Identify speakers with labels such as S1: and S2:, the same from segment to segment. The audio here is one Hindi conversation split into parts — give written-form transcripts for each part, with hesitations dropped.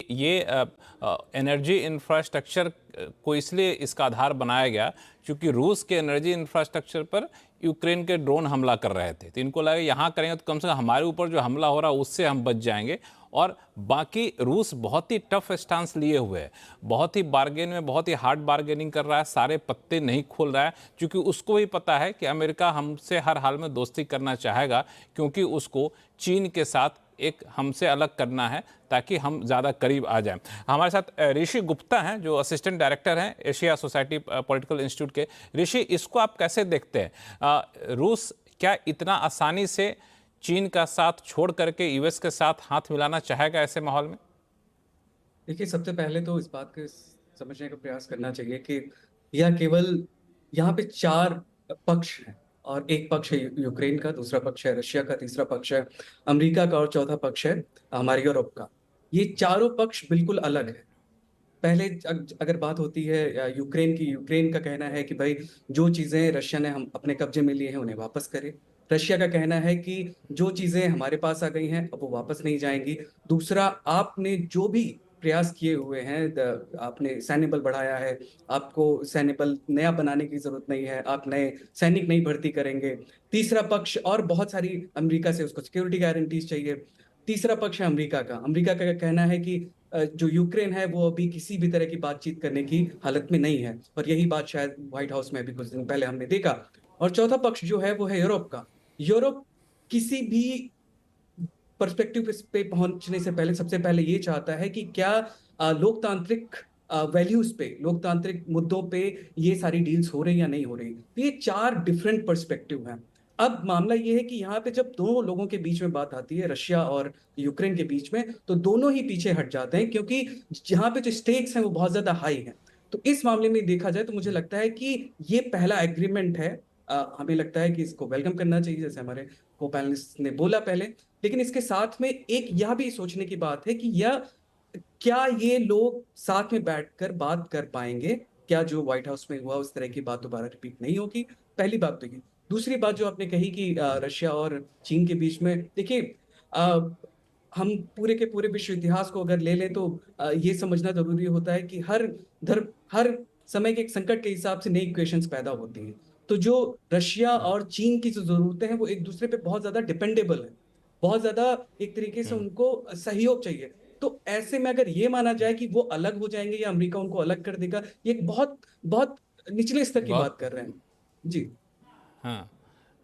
S1: ये एनर्जी इंफ्रास्ट्रक्चर को इसलिए इसका आधार बनाया गया क्योंकि रूस के एनर्जी इंफ्रास्ट्रक्चर पर यूक्रेन के ड्रोन हमला कर रहे थे। तो इनको लगा यहाँ करेंगे तो कम से कम हमारे ऊपर जो हमला हो रहा है उससे हम बच जाएंगे। और बाकी रूस बहुत ही टफ स्टांस लिए हुए है, बहुत ही बार्गेन में बहुत ही हार्ड बार्गेनिंग कर रहा है, सारे पत्ते नहीं खोल रहा है, क्योंकि उसको भी पता है कि अमेरिका हमसे हर हाल में दोस्ती करना चाहेगा, क्योंकि उसको चीन के साथ एक हमसे अलग करना है ताकि हम ज़्यादा करीब आ जाएं। हमारे साथ ऋषि गुप्ता हैं जो असिस्टेंट डायरेक्टर हैं एशिया सोसाइटी पॉलिटिकल इंस्टीट्यूट के। ऋषि, इसको आप कैसे देखते हैं? रूस क्या इतना आसानी से चीन का साथ छोड़ करके यूएस के साथ हाथ मिलाना चाहेगा ऐसे माहौल में?
S2: देखिए, सबसे पहले तो इस बात को समझने का प्रयास करना चाहिए कि यह केवल यहाँ पे 4 पक्ष हैं और एक पक्ष है यूक्रेन का, दूसरा पक्ष है रशिया का, तीसरा पक्ष है अमेरिका का और चौथा पक्ष है हमारे यूरोप का। ये चारों पक्ष बिल्कुल अलग हैं। पहले अगर बात होती है यूक्रेन की, यूक्रेन का कहना है कि भाई जो चीज़ें रशिया ने हम अपने कब्जे में लिए हैं उन्हें वापस करें। रशिया का कहना है कि जो चीज़ें हमारे पास आ गई हैं अब वो वापस नहीं जाएंगी। दूसरा, आपने जो भी प्रयास किए हुए हैं, आपने सैन्य बल बढ़ाया है, आपको सैन्य बल नया बनाने की जरूरत नहीं है, आप नए सैनिक नहीं भर्ती करेंगे। तीसरा पक्ष और बहुत सारी अमेरिका से उसको सिक्योरिटी गारंटीज चाहिए। तीसरा पक्ष है अमेरिका का। अमेरिका का कहना है कि जो यूक्रेन है वो अभी किसी भी तरह की बातचीत करने की हालत में नहीं है, और यही बात शायद व्हाइट हाउस में भी कुछ दिन पहले हमने देखा। और चौथा पक्ष जो है वो है यूरोप का। यूरोप किसी भी पर्सपेक्टिव पे पहुंचने से पहले सबसे पहले ये चाहता है कि क्या लोकतांत्रिक वैल्यूज पे, लोकतांत्रिक मुद्दों पे ये सारी डील्स हो रही या नहीं हो रही। तो ये 4 डिफरेंट पर्सपेक्टिव हैं। अब मामला ये है कि यहाँ पे जब दो लोगों के बीच में बात आती है, रशिया और यूक्रेन के बीच में, तो दोनों ही पीछे हट जाते हैं क्योंकि जहाँ पे जो स्टेक्स हैं वो बहुत ज्यादा हाई हैं। तो इस मामले में देखा जाए तो मुझे लगता है कि ये पहला एग्रीमेंट है। हमें लगता है कि इसको वेलकम करना चाहिए, जैसे हमारे को पैनलिस्ट ने बोला पहले। लेकिन इसके साथ में एक यह भी सोचने की बात है कि यह क्या ये लोग साथ में बैठकर बात कर पाएंगे? क्या जो व्हाइट हाउस में हुआ उस तरह की बात दोबारा रिपीट नहीं होगी? पहली बात तो ये। दूसरी बात जो आपने कही कि रशिया और चीन के बीच में, देखिए, हम पूरे के पूरे विश्व इतिहास को अगर ले लें तो ये समझना जरूरी होता है कि हर समय के एक संकट के हिसाब से नई इक्वेशंस पैदा होती हैं। तो जो रशिया और चीन की जो जरूरतें हैं वो एक दूसरे पे बहुत ज्यादा डिपेंडेबल है, बहुत ज्यादा एक तरीके से उनको सहयोग चाहिए। तो ऐसे में अगर ये माना जाए कि वो अलग हो जाएंगे या अमेरिका उनको अलग कर देगा, ये एक बहुत बहुत निचले स्तर की बात
S1: बहुत।
S2: कर रहे हैं। जी।
S1: हाँ,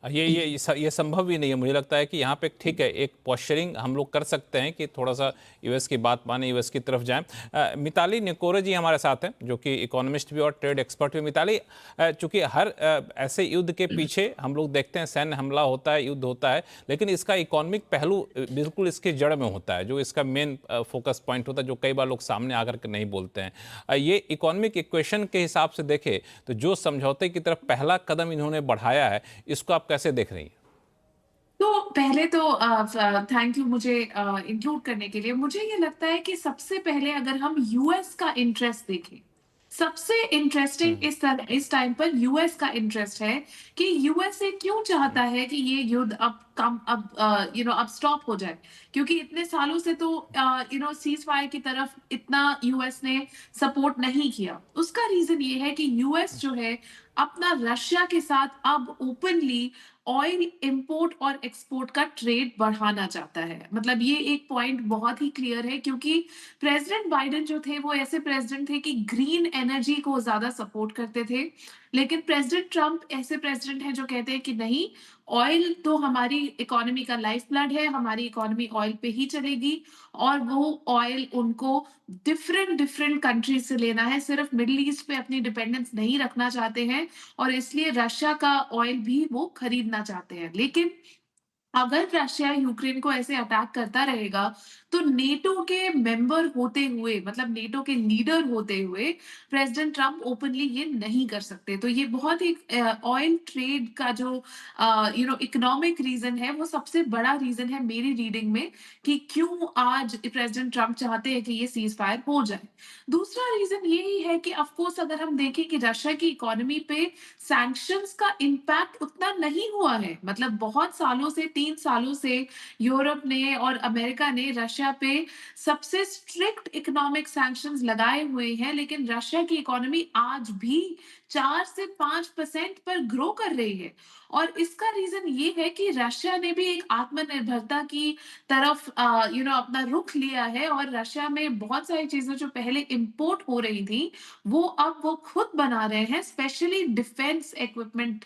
S1: ये संभव भी नहीं है। मुझे लगता है कि यहाँ पे ठीक है, एक पॉस्चरिंग हम लोग कर सकते हैं कि थोड़ा सा यूएस की बात माने, यूएस की तरफ जाएं। मिताली निकोरे जी हमारे साथ हैं जो कि इकोनॉमिस्ट भी और ट्रेड एक्सपर्ट भी। मिताली, चूंकि हर ऐसे युद्ध के पीछे हम लोग देखते हैं सैन्य हमला होता है, युद्ध होता है, लेकिन इसका इकोनॉमिक पहलू बिल्कुल इसके जड़ में होता है, जो इसका मेन फोकस पॉइंट होता है, जो कई बार लोग सामने आकर के नहीं बोलते हैं। ये इकोनॉमिक इक्वेशन के हिसाब से देखें तो जो समझौते की तरफ पहला कदम इन्होंने बढ़ाया है, इसको आप कैसे देख रही हैं?
S3: तो पहले तो थैंक यू मुझे इंक्लूड करने के लिए। मुझे ये लगता है कि सबसे पहले अगर हम यूएस का इंटरेस्ट देखें, सबसे इंटरेस्टिंग इस टाइम पर यूएस का इंटरेस्ट है कि यूएसए क्यों चाहता है कि ये युद्ध अब स्टॉप हो जाए। क्योंकि इतने सालों से तो सीज फायर की तरफ इतना यूएस ने सपोर्ट नहीं किया। उसका रीजन ये है कि यूएस जो है अपना रशिया के साथ अब ओपनली ऑयल इंपोर्ट और एक्सपोर्ट का ट्रेड बढ़ाना चाहता है। मतलब ये एक पॉइंट बहुत ही क्लियर है, क्योंकि प्रेसिडेंट बाइडेन जो थे वो ऐसे प्रेसिडेंट थे कि ग्रीन एनर्जी को ज्यादा सपोर्ट करते थे। लेकिन प्रेसिडेंट ट्रम्प ऐसे प्रेसिडेंट हैं जो कहते हैं कि नहीं, ऑयल तो हमारी इकोनॉमी का लाइफ ब्लड है, हमारी इकोनॉमी ऑयल पे ही चलेगी। और वो ऑयल उनको डिफरेंट डिफरेंट कंट्रीज से लेना है, सिर्फ मिडिल ईस्ट पे अपनी डिपेंडेंस नहीं रखना चाहते हैं। और इसलिए रशिया का ऑयल भी वो खरीदना चाहते हैं। लेकिन अगर रशिया यूक्रेन को ऐसे अटैक करता रहेगा तो नेटो के मेंबर होते हुए, मतलब नेटो के लीडर होते हुए, प्रेसिडेंट ट्रम्प ओपनली ये नहीं कर सकते। तो ये बहुत ही ऑयल ट्रेड का जो इकोनॉमिक रीजन है, वो सबसे बड़ा रीजन है मेरी रीडिंग में कि क्यों आज प्रेसिडेंट ट्रम्प चाहते हैं कि ये सीज फायर हो जाए। दूसरा रीजन यही है कि ऑफ कोर्स अगर हम देखें कि रशिया की इकोनॉमी पे सैंक्शंस का इम्पैक्ट उतना नहीं हुआ है। मतलब बहुत सालों से, 3 सालों से यूरोप ने और अमेरिका ने रशिया रशिया पे सबसे स्ट्रिक्ट इकोनॉमिक सैंक्शंस लगाए हुए हैं, लेकिन रशिया की इकोनॉमी आज भी 4 से 5% पर ग्रो कर रही है। और इसका रीजन ये है कि रशिया ने भी एक आत्मनिर्भरता की तरफ अपना रुख लिया है, और रशिया में बहुत सारी चीजें जो पहले इंपोर्ट हो रही थी अब वो खुद बना रहे हैं, स्पेशली डिफेंस इक्विपमेंट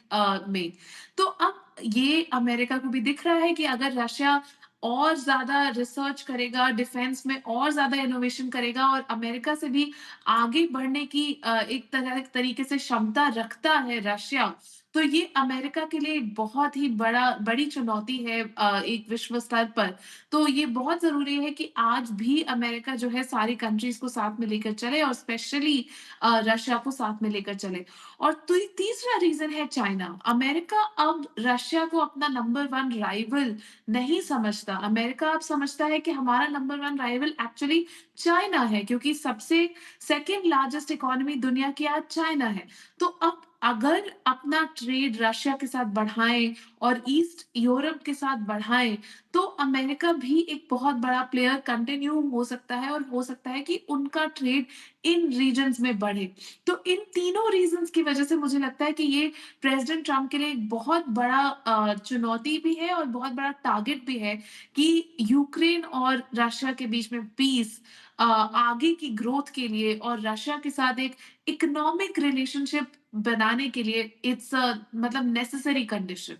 S3: में। तो अब ये अमेरिका को भी दिख रहा है कि अगर रशिया और ज्यादा रिसर्च करेगा डिफेंस में, और ज्यादा इनोवेशन करेगा, और अमेरिका से भी आगे बढ़ने की एक तरीके से क्षमता रखता है रशिया, तो ये अमेरिका के लिए एक बहुत ही बड़ी चुनौती है एक विश्व स्तर पर। तो ये बहुत ज़रूरी है कि आज भी अमेरिका जो है सारी कंट्रीज़ को साथ में लेकर चले, और स्पेशली रशिया को साथ में लेकर चले। और तीसरा रीज़न है चाइना। अमेरिका अब रशिया को अपना नंबर 1 राइवल नहीं समझता। अमेरिका अब समझता है कि हमारा नंबर 1 राइवल एक्चुअली चाइना है, क्योंकि सबसे सेकंड लार्जेस्ट इकोनॉमी दुनिया की आज चाइना है। तो अब अगर अपना ट्रेड रशिया के साथ बढ़ाएं और ईस्ट यूरोप के साथ बढ़ाएं, तो अमेरिका भी एक बहुत बड़ा प्लेयर कंटिन्यू हो सकता है, और हो सकता है कि उनका ट्रेड इन रीजन्स में बढ़े। तो इन तीनों रीजंस की वजह से मुझे लगता है कि ये प्रेसिडेंट ट्रम्प के लिए एक बहुत बड़ा चुनौती भी है और बहुत बड़ा टारगेट भी है कि यूक्रेन और रशिया के बीच में पीस आगे की ग्रोथ के लिए और रशिया के साथ एक इकोनॉमिक रिलेशनशिप बनाने के लिए इट्स मतलब नेसेसरी कंडीशन।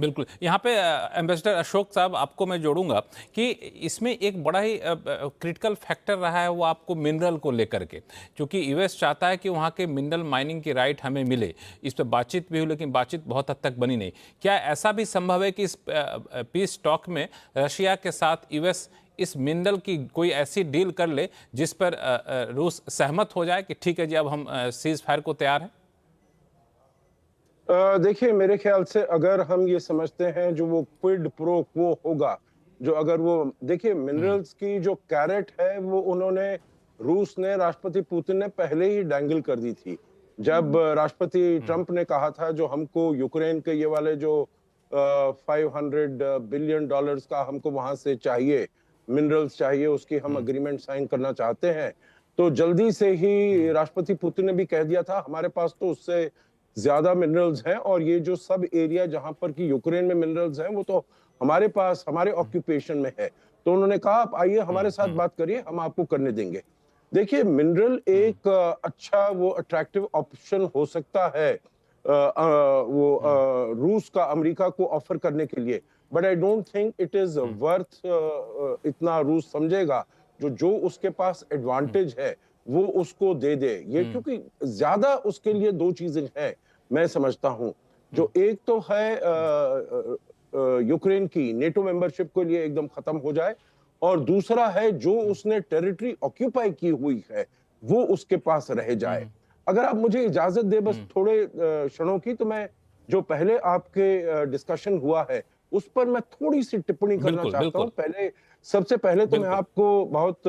S1: बिल्कुल। यहाँ पे एम्बेसडर अशोक साहब आपको मैं जोड़ूंगा कि इसमें एक बड़ा ही क्रिटिकल फैक्टर रहा है वो आपको मिनरल को लेकर के, क्योंकि यूएस चाहता है कि वहाँ के मिनरल माइनिंग की राइट हमें मिले। इस पर बातचीत भी हुई, लेकिन बातचीत बहुत हद तक बनी नहीं। क्या ऐसा भी संभव है कि इस पीस टॉक में रशिया के साथ यूएस इस मिनरल की कोई ऐसी डील कर ले जिस पर रूस सहमत हो जाए कि ठीक है जी, अब हम सीज फायर को तैयार हैं?
S4: देखिए, मेरे ख्याल से अगर हम ये समझते हैं जो वो क्विड प्रो क्वो होगा, जो अगर वो देखिए मिनरल्स की जो कैरेट है वो उन्होंने रूस ने राष्ट्रपति पुतिन ने पहले ही डैंगल कर दी थी। जब राष्ट्रपति ट्रंप ने कहा था जो हमको यूक्रेन के ये वाले जो 500 बिलियन डॉलर्स का हमको वहां से चाहिए, मिनरल्स चाहिए, उसकी हम अग्रीमेंट साइन करना चाहते हैं, तो जल्दी से ही राष्ट्रपति पुतिन ने भी कह दिया था हमारे पास तो उससे ज्यादा मिनरल्स हैं, और ये जो सब एरिया जहां पर कि यूक्रेन में मिनरल्स हैं वो तो हमारे पास हमारे ऑक्यूपेशन में है। तो उन्होंने कहा आप आइए हमारे साथ बात करिए, हम आपको करने देंगे। देखिए मिनरल एक अच्छा वो अट्रैक्टिव ऑप्शन हो सकता है रूस का अमेरिका को ऑफर करने के लिए, but I don't think it is worth इतना रूस समझेगा जो उसके पास एडवांटेज है वो उसको दे दे ये, क्योंकि ज्यादा उसके लिए दो चीजें हैं मैं समझता हूं। जो एक तो है यूक्रेन की नेटो मेंबरशिप के लिए एकदम खत्म हो जाए, और दूसरा है जो उसने टेरिटरी ऑक्यूपाई की हुई है वो उसके पास रह जाए। अगर आप मुझे इजाजत दे बस थोड़े क्षणों की, तो मैं जो पहले आपके डिस्कशन हुआ है उस पर मैं थोड़ी सी टिप्पणी करना चाहता हूं। सबसे पहले तो मैं आपको बहुत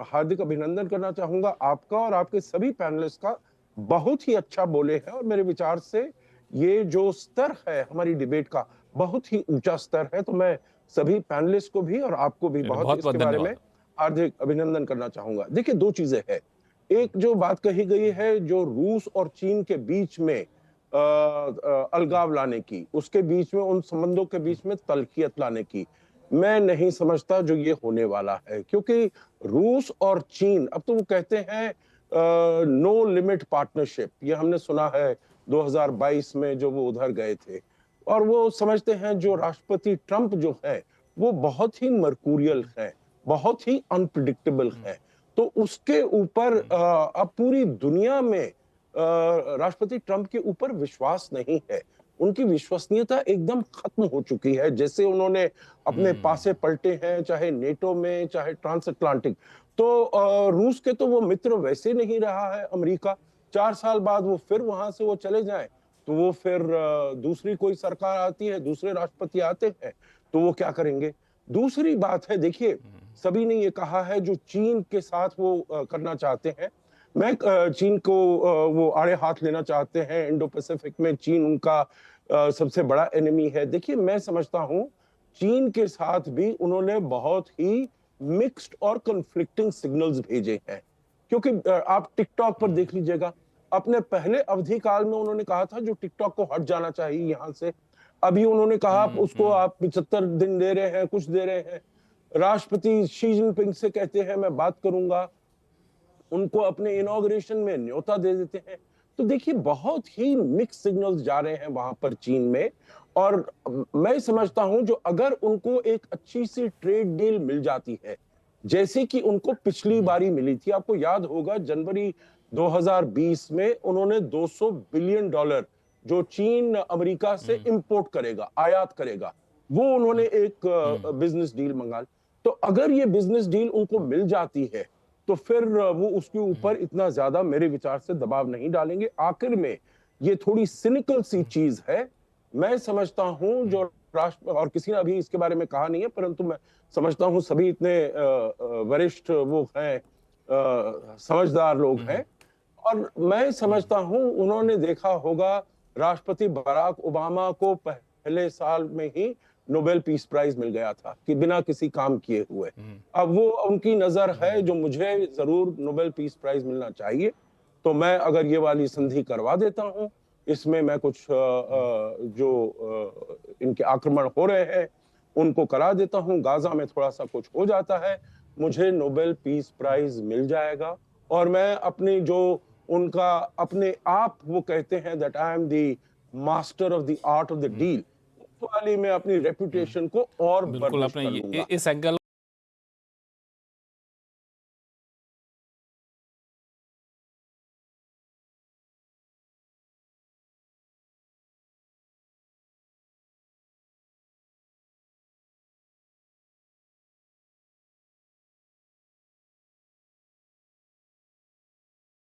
S4: हार्दिक अभिनंदन करना चाहूंगा, आपका और आपके सभी पैनलिस्ट का। बहुत ही अच्छा बोले हैं, और मेरे विचार से ये जो स्तर है हमारी डिबेट का बहुत ही ऊंचा स्तर है। तो मैं सभी पैनलिस्ट को भी और आपको भी बहुत इसके बारे में हार्दिक अभिनंदन करना चाहूंगा। देखिए दो चीजें हैं, एक जो बात कही गई है जो रूस और चीन के बीच में अलगाव लाने की, उसके बीच में उन संबंधों के बीच में तल्खियत लाने की, मैं नहीं समझता जो ये होने वाला है। क्योंकि रूस और चीन अब तो वो कहते हैं नो लिमिट पार्टनरशिप, ये हमने सुना है 2022 में जो वो उधर गए थे, और वो समझते हैं जो राष्ट्रपति ट्रंप जो है वो बहुत ही मर्कूरियल है, बहुत ही अनप्रिडिक्टेबल है। तो उसके ऊपर अब पूरी दुनिया में राष्ट्रपति ट्रंप के ऊपर विश्वास नहीं है, उनकी विश्वसनीयता एकदम खत्म हो चुकी है। जैसे उन्होंने अपने पासे पलटे हैं, चाहे नेटो में चाहे ट्रांस अटलांटिक, तो रूस के तो वो मित्र वैसे नहीं रहा है अमेरिका। 4 साल बाद वो फिर वहां से वो चले जाएं तो वो फिर दूसरी कोई सरकार आती है, दूसरे राष्ट्रपति आते हैं, तो वो क्या करेंगे। दूसरी बात है, देखिए सभी ने ये कहा है जो चीन के साथ वो करना चाहते हैं, मैं चीन को वो आड़े हाथ लेना चाहते हैं इंडो पैसिफिक में, चीन उनका सबसे बड़ा एनिमी है। देखिए मैं समझता हूं चीन के साथ भी उन्होंने बहुत ही मिक्स्ड और कन्फ्लिक्टिंग सिग्नल्स भेजे हैं। क्योंकि आप टिकटॉक पर देख लीजिएगा, अपने पहले अवधि काल में उन्होंने कहा था जो टिकटॉक को हट जाना चाहिए यहां से, अभी उन्होंने कहा उसको आप 75 दिन दे रहे हैं, कुछ दे रहे हैं। राष्ट्रपति शी जिनपिंग से कहते हैं मैं बात करूंगा, उनको अपने इनॉग्रेशन में न्योता दे देते हैं। तो देखिए बहुत ही मिक्स सिग्नल्स जा रहे हैं वहां पर चीन में। और मैं समझता हूं जो अगर उनको एक अच्छी सी ट्रेड डील मिल जाती है, जैसे कि उनको पिछली बारी मिली थी, आपको याद होगा जनवरी 2020 में उन्होंने $200 बिलियन जो चीन अमेरिका से इंपोर्ट करेगा, आयात करेगा, वो उन्होंने एक बिजनेस डील मंगा ली। तो अगर ये बिजनेस डील उनको मिल जाती है तो फिर वो उसके ऊपर इतना ज्यादा मेरे विचार से दबाव नहीं डालेंगे। आखिर में ये थोड़ी सिनिकल सी चीज है। मैं समझता हूं जो राष्ट्र, और किसी ने अभी इसके बारे में कहा नहीं है, परंतु मैं समझता हूं सभी इतने वरिष्ठ वो हैं, समझदार लोग हैं, और मैं समझता हूं उन्होंने देखा होगा राष्ट्रपति बराक ओबामा को पहले साल में ही नोबेल पीस प्राइज मिल गया था कि बिना किसी काम किए हुए। अब वो उनकी नजर है जो मुझे जरूर नोबेल पीस प्राइज मिलना चाहिए, तो मैं अगर ये वाली संधि करवा देता हूं, इसमें मैं कुछ जो इनके आक्रमण हो रहे हैं उनको करा देता हूं, गाजा में थोड़ा सा कुछ हो जाता है, मुझे नोबेल पीस प्राइज मिल जाएगा। और मैं अपनी जो उनका अपने आप वो कहते हैं that I am the master of the art of the deal, वाली में अपनी रेपुटेशन को और
S1: बिल्कुल
S4: बर्निश
S1: आपने
S4: कर लूंगा।
S1: इस एंगल